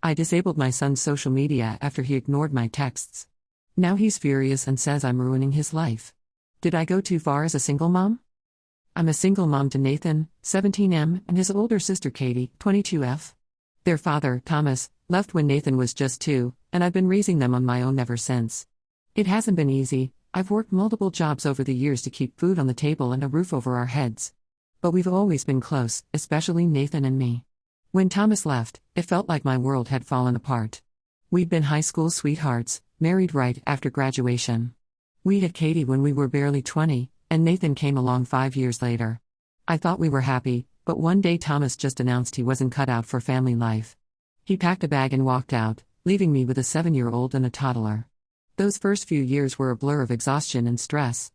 I disabled my son's social media after he ignored my texts. Now he's furious and says I'm ruining his life. Did I go too far as a single mom? I'm a single mom to Nathan, 17M, and his older sister Katie, 22F. Their father, Thomas, left when Nathan was just 2, and I've been raising them on my own ever since. It hasn't been easy. I've worked multiple jobs over the years to keep food on the table and a roof over our heads. But we've always been close, especially Nathan and me. When Thomas left, it felt like my world had fallen apart. We'd been high school sweethearts, married right after graduation. We had Katie when we were barely 20, and Nathan came along 5 years later. I thought we were happy, but one day Thomas just announced he wasn't cut out for family life. He packed a bag and walked out, leaving me with a 7-year-old and a toddler. Those first few years were a blur of exhaustion and stress.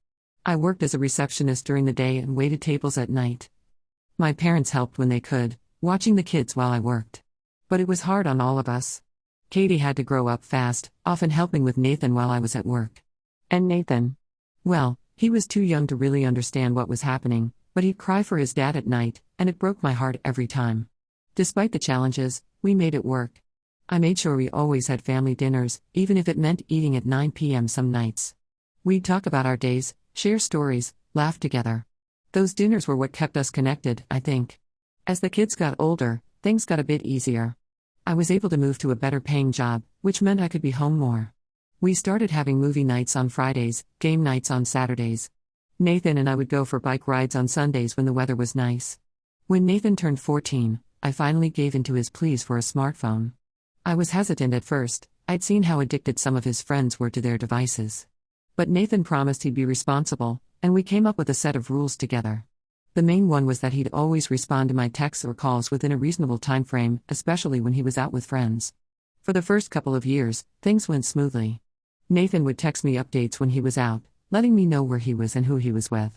I worked as a receptionist during the day and waited tables at night. My parents helped when they could, watching the kids while I worked. But it was hard on all of us. Katie had to grow up fast, often helping with Nathan while I was at work. And Nathan? Well, he was too young to really understand what was happening, but he'd cry for his dad at night, and it broke my heart every time. Despite the challenges, we made it work. I made sure we always had family dinners, even if it meant eating at 9 p.m. some nights. We'd talk about our days, share stories, laugh together. Those dinners were what kept us connected, I think. As the kids got older, things got a bit easier. I was able to move to a better paying job, which meant I could be home more. We started having movie nights on Fridays, game nights on Saturdays. Nathan and I would go for bike rides on Sundays when the weather was nice. When Nathan turned 14, I finally gave in to his pleas for a smartphone. I was hesitant at first. I'd seen how addicted some of his friends were to their devices. But Nathan promised he'd be responsible, and we came up with a set of rules together. The main one was that he'd always respond to my texts or calls within a reasonable time frame, especially when he was out with friends. For the first couple of years, things went smoothly. Nathan would text me updates when he was out, letting me know where he was and who he was with.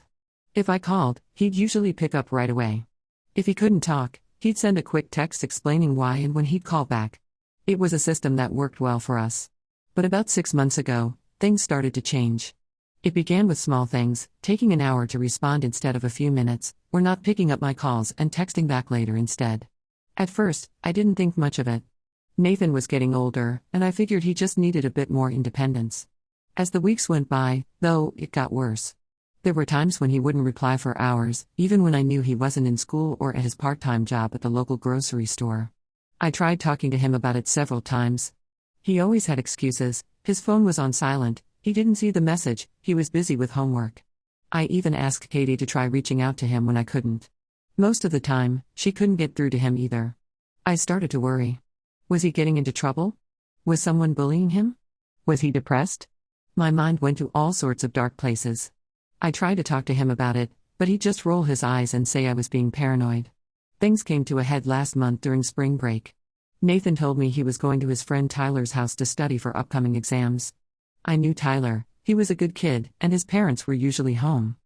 If I called, he'd usually pick up right away. If he couldn't talk, he'd send a quick text explaining why and when he'd call back. It was a system that worked well for us. But about 6 months ago, things started to change. It began with small things, taking an hour to respond instead of a few minutes, or not picking up my calls and texting back later instead. At first, I didn't think much of it. Nathan was getting older, and I figured he just needed a bit more independence. As the weeks went by, though, it got worse. There were times when he wouldn't reply for hours, even when I knew he wasn't in school or at his part-time job at the local grocery store. I tried talking to him about it several times. He always had excuses. His phone was on silent, he didn't see the message, he was busy with homework. I even asked Katie to try reaching out to him when I couldn't. Most of the time, she couldn't get through to him either. I started to worry. Was he getting into trouble? Was someone bullying him? Was he depressed? My mind went to all sorts of dark places. I tried to talk to him about it, but he'd just roll his eyes and say I was being paranoid. Things came to a head last month during spring break. Nathan told me he was going to his friend Tyler's house to study for upcoming exams. I knew Tyler, he was a good kid, and his parents were usually home.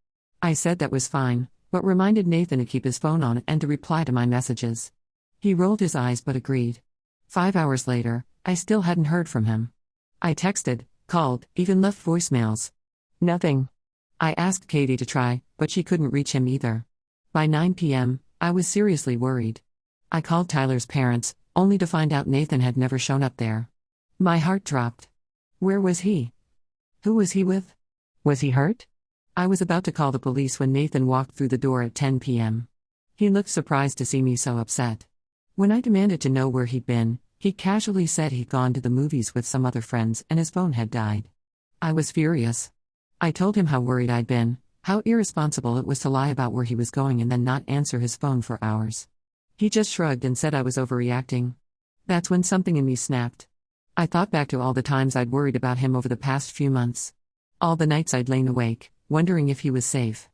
I said that was fine, but reminded Nathan to keep his phone on and to reply to my messages. He rolled his eyes but agreed. 5 hours later, I still hadn't heard from him. I texted, called, even left voicemails. Nothing. I asked Katie to try, but she couldn't reach him either. By 9 p.m., I was seriously worried. I called Tyler's parents, only to find out Nathan had never shown up there. My heart dropped. Where was he? Who was he with? Was he hurt? I was about to call the police when Nathan walked through the door at 10 p.m. He looked surprised to see me so upset. When I demanded to know where he'd been, he casually said he'd gone to the movies with some other friends and his phone had died. I was furious. I told him how worried I'd been, how irresponsible it was to lie about where he was going and then not answer his phone for hours. He just shrugged and said I was overreacting. That's when something in me snapped. I thought back to all the times I'd worried about him over the past few months. All the nights I'd lain awake, wondering if he was safe.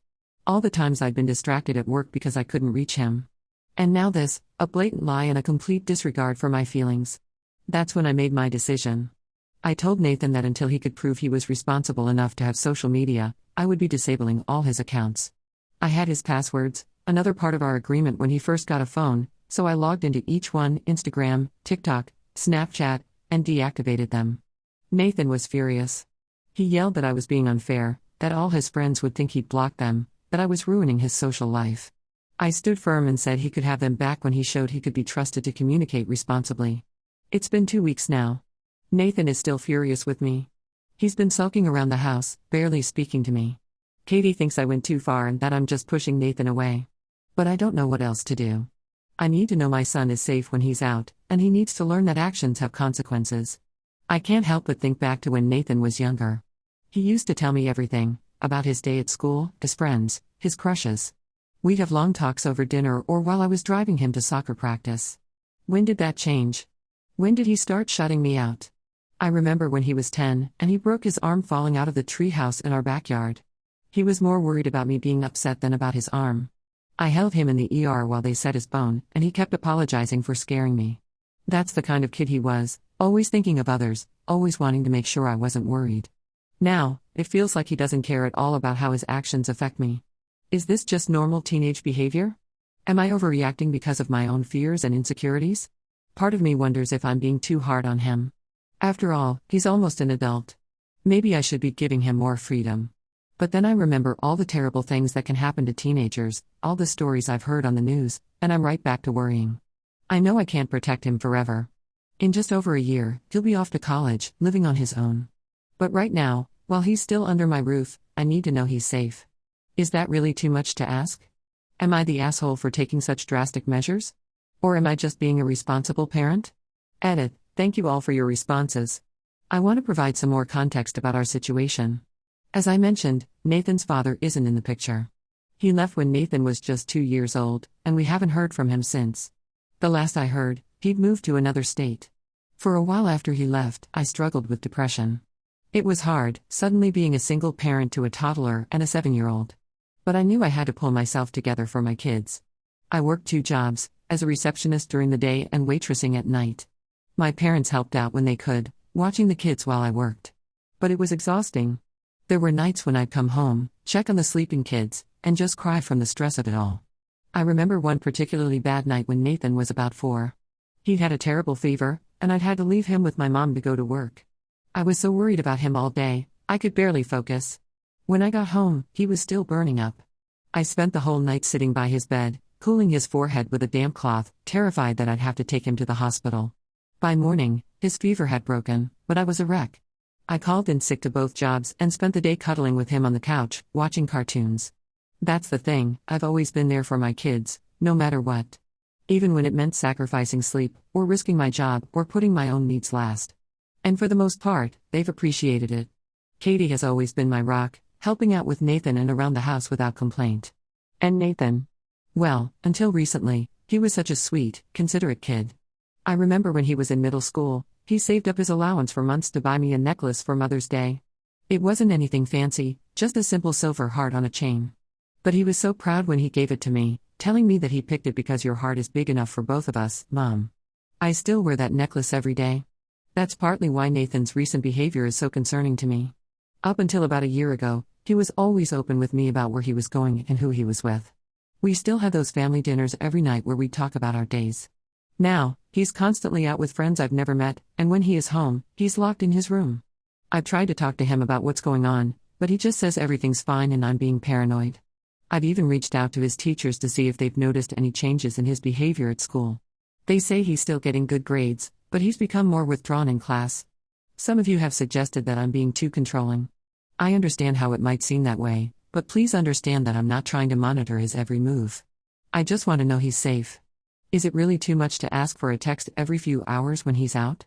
All the times I'd been distracted at work because I couldn't reach him. And now this, a blatant lie and a complete disregard for my feelings. That's when I made my decision. I told Nathan that until he could prove he was responsible enough to have social media, I would be disabling all his accounts. I had his passwords, another part of our agreement when he first got a phone, so I logged into each one, Instagram, TikTok, Snapchat, and deactivated them. Nathan was furious. He yelled that I was being unfair, that all his friends would think he'd block them, that I was ruining his social life. I stood firm and said he could have them back when he showed he could be trusted to communicate responsibly. It's been 2 weeks now. Nathan is still furious with me. He's been sulking around the house, barely speaking to me. Katie thinks I went too far and that I'm just pushing Nathan away. But I don't know what else to do. I need to know my son is safe when he's out, and he needs to learn that actions have consequences. I can't help but think back to when Nathan was younger. He used to tell me everything, about his day at school, his friends, his crushes. We'd have long talks over dinner or while I was driving him to soccer practice. When did that change? When did he start shutting me out? I remember when he was 10, and he broke his arm falling out of the treehouse in our backyard. He was more worried about me being upset than about his arm. I held him in the ER while they set his bone, and he kept apologizing for scaring me. That's the kind of kid he was, always thinking of others, always wanting to make sure I wasn't worried. Now, it feels like he doesn't care at all about how his actions affect me. Is this just normal teenage behavior? Am I overreacting because of my own fears and insecurities? Part of me wonders if I'm being too hard on him. After all, he's almost an adult. Maybe I should be giving him more freedom. But then I remember all the terrible things that can happen to teenagers, all the stories I've heard on the news, and I'm right back to worrying. I know I can't protect him forever. In just over a year, he'll be off to college, living on his own. But right now, while he's still under my roof, I need to know he's safe. Is that really too much to ask? Am I the asshole for taking such drastic measures? Or am I just being a responsible parent? Edit. Thank you all for your responses. I want to provide some more context about our situation. As I mentioned, Nathan's father isn't in the picture. He left when Nathan was just 2 years old, and we haven't heard from him since. The last I heard, he'd moved to another state. For a while after he left, I struggled with depression. It was hard, suddenly being a single parent to a toddler and a 7-year-old. But I knew I had to pull myself together for my kids. I worked 2 jobs, as a receptionist during the day and waitressing at night. My parents helped out when they could, watching the kids while I worked. But it was exhausting. There were nights when I'd come home, check on the sleeping kids, and just cry from the stress of it all. I remember one particularly bad night when Nathan was about 4. He'd had a terrible fever, and I'd had to leave him with my mom to go to work. I was so worried about him all day, I could barely focus. When I got home, he was still burning up. I spent the whole night sitting by his bed, cooling his forehead with a damp cloth, terrified that I'd have to take him to the hospital. By morning, his fever had broken, but I was a wreck. I called in sick to both jobs and spent the day cuddling with him on the couch, watching cartoons. That's the thing, I've always been there for my kids, no matter what. Even when it meant sacrificing sleep, or risking my job, or putting my own needs last. And for the most part, they've appreciated it. Katie has always been my rock, helping out with Nathan and around the house without complaint. And Nathan? Well, until recently, he was such a sweet, considerate kid. I remember when he was in middle school, he saved up his allowance for months to buy me a necklace for Mother's Day. It wasn't anything fancy, just a simple silver heart on a chain. But he was so proud when he gave it to me, telling me that he picked it because your heart is big enough for both of us, Mom. I still wear that necklace every day. That's partly why Nathan's recent behavior is so concerning to me. Up until about a year ago, he was always open with me about where he was going and who he was with. We still had those family dinners every night where we'd talk about our days. Now, he's constantly out with friends I've never met, and when he is home, he's locked in his room. I've tried to talk to him about what's going on, but he just says everything's fine and I'm being paranoid. I've even reached out to his teachers to see if they've noticed any changes in his behavior at school. They say he's still getting good grades, but he's become more withdrawn in class. Some of you have suggested that I'm being too controlling. I understand how it might seem that way, but please understand that I'm not trying to monitor his every move. I just want to know he's safe. Is it really too much to ask for a text every few hours when he's out?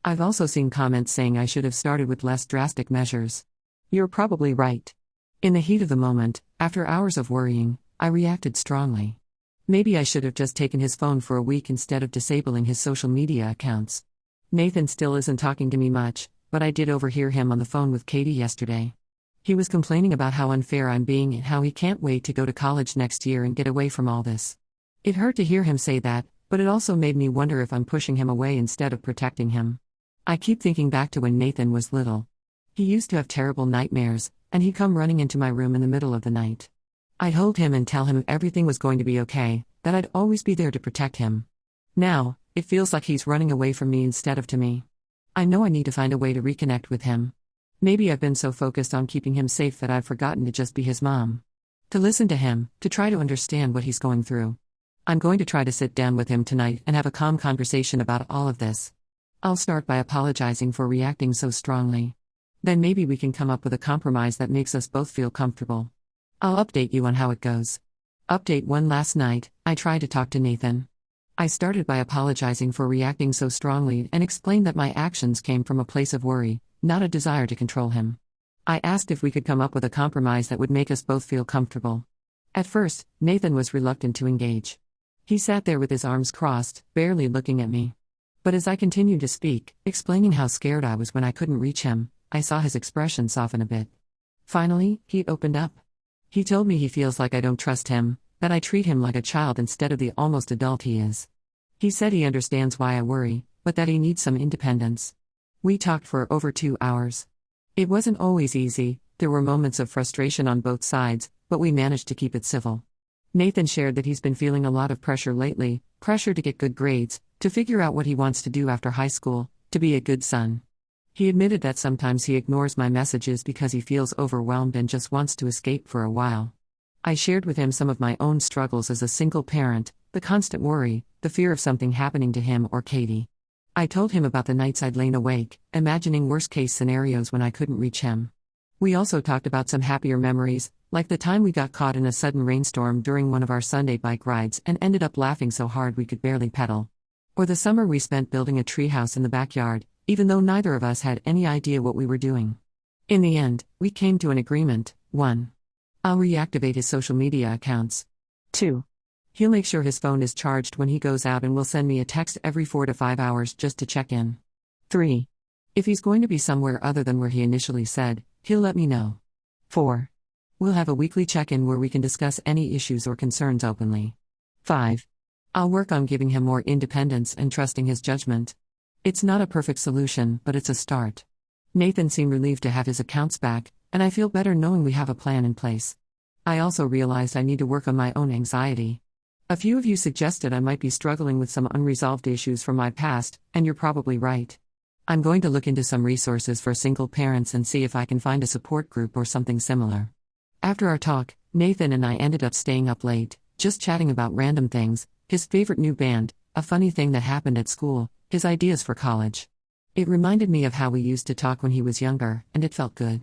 I've also seen comments saying I should have started with less drastic measures. You're probably right. In the heat of the moment, after hours of worrying, I reacted strongly. Maybe I should have just taken his phone for a week instead of disabling his social media accounts. Nathan still isn't talking to me much, but I did overhear him on the phone with Katie yesterday. He was complaining about how unfair I'm being and how he can't wait to go to college next year and get away from all this. It hurt to hear him say that, but it also made me wonder if I'm pushing him away instead of protecting him. I keep thinking back to when Nathan was little. He used to have terrible nightmares, and he'd come running into my room in the middle of the night. I'd hold him and tell him everything was going to be okay, that I'd always be there to protect him. Now, it feels like he's running away from me instead of to me. I know I need to find a way to reconnect with him. Maybe I've been so focused on keeping him safe that I've forgotten to just be his mom. To listen to him, to try to understand what he's going through. I'm going to try to sit down with him tonight and have a calm conversation about all of this. I'll start by apologizing for reacting so strongly. Then maybe we can come up with a compromise that makes us both feel comfortable. I'll update you on how it goes. Update 1. Last night, I tried to talk to Nathan. I started by apologizing for reacting so strongly and explained that my actions came from a place of worry, not a desire to control him. I asked if we could come up with a compromise that would make us both feel comfortable. At first, Nathan was reluctant to engage. He sat there with his arms crossed, barely looking at me. But as I continued to speak, explaining how scared I was when I couldn't reach him, I saw his expression soften a bit. Finally, he opened up. He told me he feels like I don't trust him, that I treat him like a child instead of the almost adult he is. He said he understands why I worry, but that he needs some independence. We talked for over 2 hours. It wasn't always easy, there were moments of frustration on both sides, but we managed to keep it civil. Nathan shared that he's been feeling a lot of pressure lately, pressure to get good grades, to figure out what he wants to do after high school, to be a good son. He admitted that sometimes he ignores my messages because he feels overwhelmed and just wants to escape for a while. I shared with him some of my own struggles as a single parent, the constant worry, the fear of something happening to him or Katie. I told him about the nights I'd lain awake, imagining worst-case scenarios when I couldn't reach him. We also talked about some happier memories, like the time we got caught in a sudden rainstorm during one of our Sunday bike rides and ended up laughing so hard we could barely pedal. Or the summer we spent building a treehouse in the backyard, even though neither of us had any idea what we were doing. In the end, we came to an agreement. 1. I'll reactivate his social media accounts. 2. He'll make sure his phone is charged when he goes out and will send me a text every 4 to 5 hours just to check in. 3. If he's going to be somewhere other than where he initially said, he'll let me know. 4. We'll have a weekly check-in where we can discuss any issues or concerns openly. 5. I'll work on giving him more independence and trusting his judgment. It's not a perfect solution, but it's a start. Nathan seemed relieved to have his accounts back, and I feel better knowing we have a plan in place. I also realized I need to work on my own anxiety. A few of you suggested I might be struggling with some unresolved issues from my past, and you're probably right. I'm going to look into some resources for single parents and see if I can find a support group or something similar. After our talk, Nathan and I ended up staying up late, just chatting about random things, his favorite new band, a funny thing that happened at school, his ideas for college. It reminded me of how we used to talk when he was younger, and it felt good.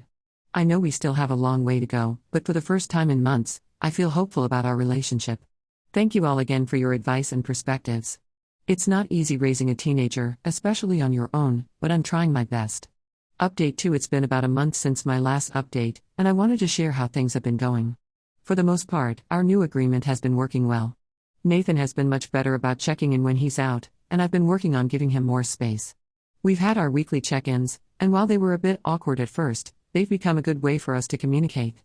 I know we still have a long way to go, but for the first time in months, I feel hopeful about our relationship. Thank you all again for your advice and perspectives. It's not easy raising a teenager, especially on your own, but I'm trying my best. Update 2. It's been about a month since my last update, and I wanted to share how things have been going. For the most part, our new agreement has been working well. Nathan has been much better about checking in when he's out, and I've been working on giving him more space. We've had our weekly check-ins, and while they were a bit awkward at first, they've become a good way for us to communicate.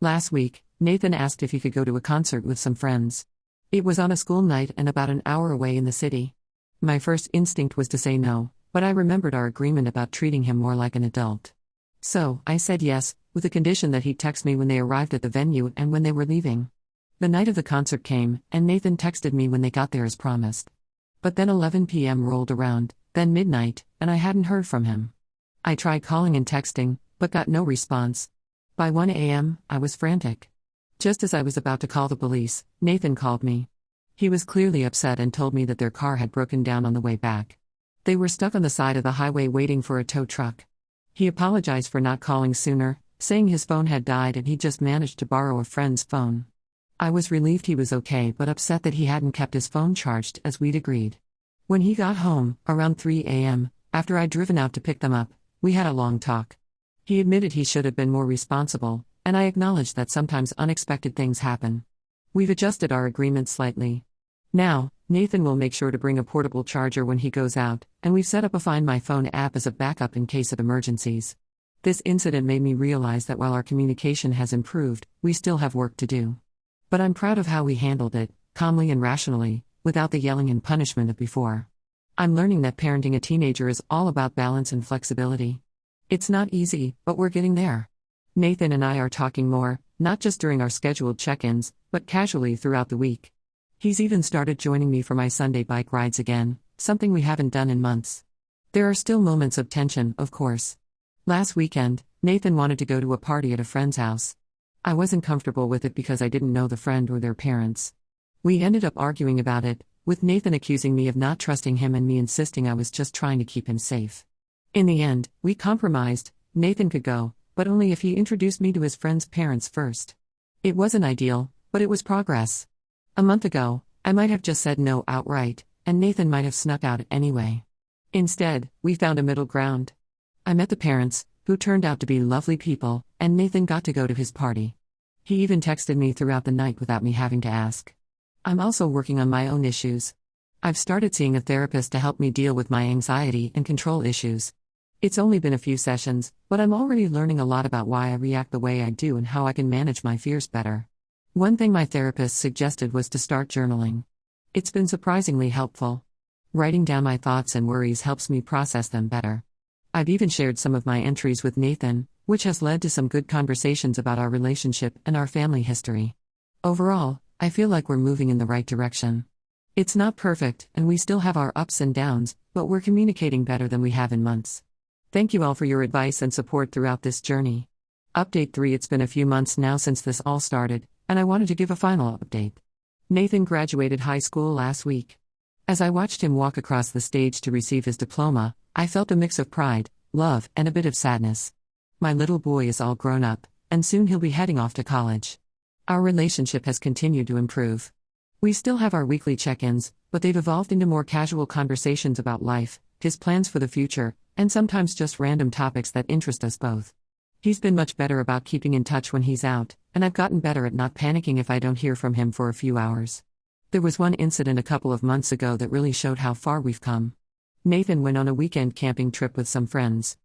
Last week, Nathan asked if he could go to a concert with some friends. It was on a school night and about an hour away in the city. My first instinct was to say no, but I remembered our agreement about treating him more like an adult. So, I said yes, with the condition that he'd text me when they arrived at the venue and when they were leaving. The night of the concert came, and Nathan texted me when they got there as promised. But then 11 p.m. rolled around, then midnight, and I hadn't heard from him. I tried calling and texting, but got no response. By 1 a.m., I was frantic. Just as I was about to call the police, Nathan called me. He was clearly upset and told me that their car had broken down on the way back. They were stuck on the side of the highway waiting for a tow truck. He apologized for not calling sooner, saying his phone had died and he just managed to borrow a friend's phone. I was relieved he was okay but upset that he hadn't kept his phone charged as we'd agreed. When he got home, around 3 a.m., after I'd driven out to pick them up, we had a long talk. He admitted he should have been more responsible, and I acknowledged that sometimes unexpected things happen. We've adjusted our agreement slightly. Now, Nathan will make sure to bring a portable charger when he goes out, and we've set up a Find My Phone app as a backup in case of emergencies. This incident made me realize that while our communication has improved, we still have work to do. But I'm proud of how we handled it, calmly and rationally, without the yelling and punishment of before. I'm learning that parenting a teenager is all about balance and flexibility. It's not easy, but we're getting there. Nathan and I are talking more, not just during our scheduled check-ins, but casually throughout the week. He's even started joining me for my Sunday bike rides again, something we haven't done in months. There are still moments of tension, of course. Last weekend, Nathan wanted to go to a party at a friend's house. I wasn't comfortable with it because I didn't know the friend or their parents. We ended up arguing about it, with Nathan accusing me of not trusting him and me insisting I was just trying to keep him safe. In the end, we compromised. Nathan could go, but only if he introduced me to his friend's parents first. It wasn't ideal, but it was progress. A month ago, I might have just said no outright, and Nathan might have snuck out anyway. Instead, we found a middle ground. I met the parents, who turned out to be lovely people, and Nathan got to go to his party. He even texted me throughout the night without me having to ask. I'm also working on my own issues. I've started seeing a therapist to help me deal with my anxiety and control issues. It's only been a few sessions, but I'm already learning a lot about why I react the way I do and how I can manage my fears better. One thing my therapist suggested was to start journaling. It's been surprisingly helpful. Writing down my thoughts and worries helps me process them better. I've even shared some of my entries with Nathan, which has led to some good conversations about our relationship and our family history. Overall, I feel like we're moving in the right direction. It's not perfect, and we still have our ups and downs, but we're communicating better than we have in months. Thank you all for your advice and support throughout this journey. Update 3: It's been a few months now since this all started, and I wanted to give a final update. Nathan graduated high school last week. As I watched him walk across the stage to receive his diploma, I felt a mix of pride, love, and a bit of sadness. My little boy is all grown up, and soon he'll be heading off to college. Our relationship has continued to improve. We still have our weekly check-ins, but they've evolved into more casual conversations about life, his plans for the future, and sometimes just random topics that interest us both. He's been much better about keeping in touch when he's out, and I've gotten better at not panicking if I don't hear from him for a few hours. There was one incident a couple of months ago that really showed how far we've come. Nathan went on a weekend camping trip with some friends.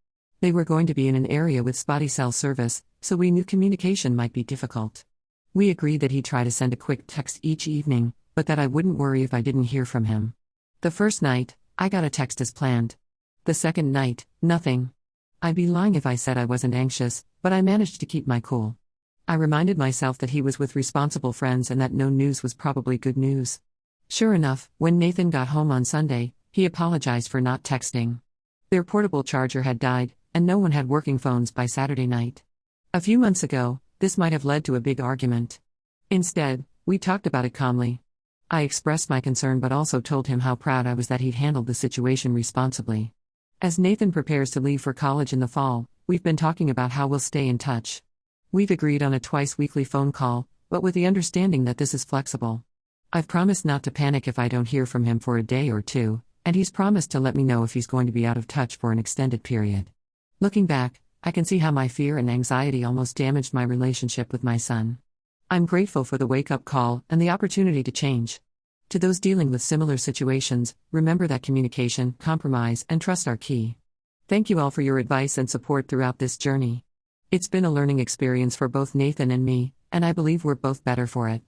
They were going to be in an area with spotty cell service, so we knew communication might be difficult. We agreed that he'd try to send a quick text each evening, but that I wouldn't worry if I didn't hear from him. The first night, I got a text as planned. The second night, nothing. I'd be lying if I said I wasn't anxious, but I managed to keep my cool. I reminded myself that he was with responsible friends and that no news was probably good news. Sure enough, when Nathan got home on Sunday, he apologized for not texting. Their portable charger had died, and no one had working phones by Saturday night. A few months ago, this might have led to a big argument. Instead, we talked about it calmly. I expressed my concern but also told him how proud I was that he'd handled the situation responsibly. As Nathan prepares to leave for college in the fall, we've been talking about how we'll stay in touch. We've agreed on a twice-weekly phone call, but with the understanding that this is flexible. I've promised not to panic if I don't hear from him for a day or two, and he's promised to let me know if he's going to be out of touch for an extended period. Looking back, I can see how my fear and anxiety almost damaged my relationship with my son. I'm grateful for the wake-up call and the opportunity to change. To those dealing with similar situations, remember that communication, compromise, and trust are key. Thank you all for your advice and support throughout this journey. It's been a learning experience for both Nathan and me, and I believe we're both better for it.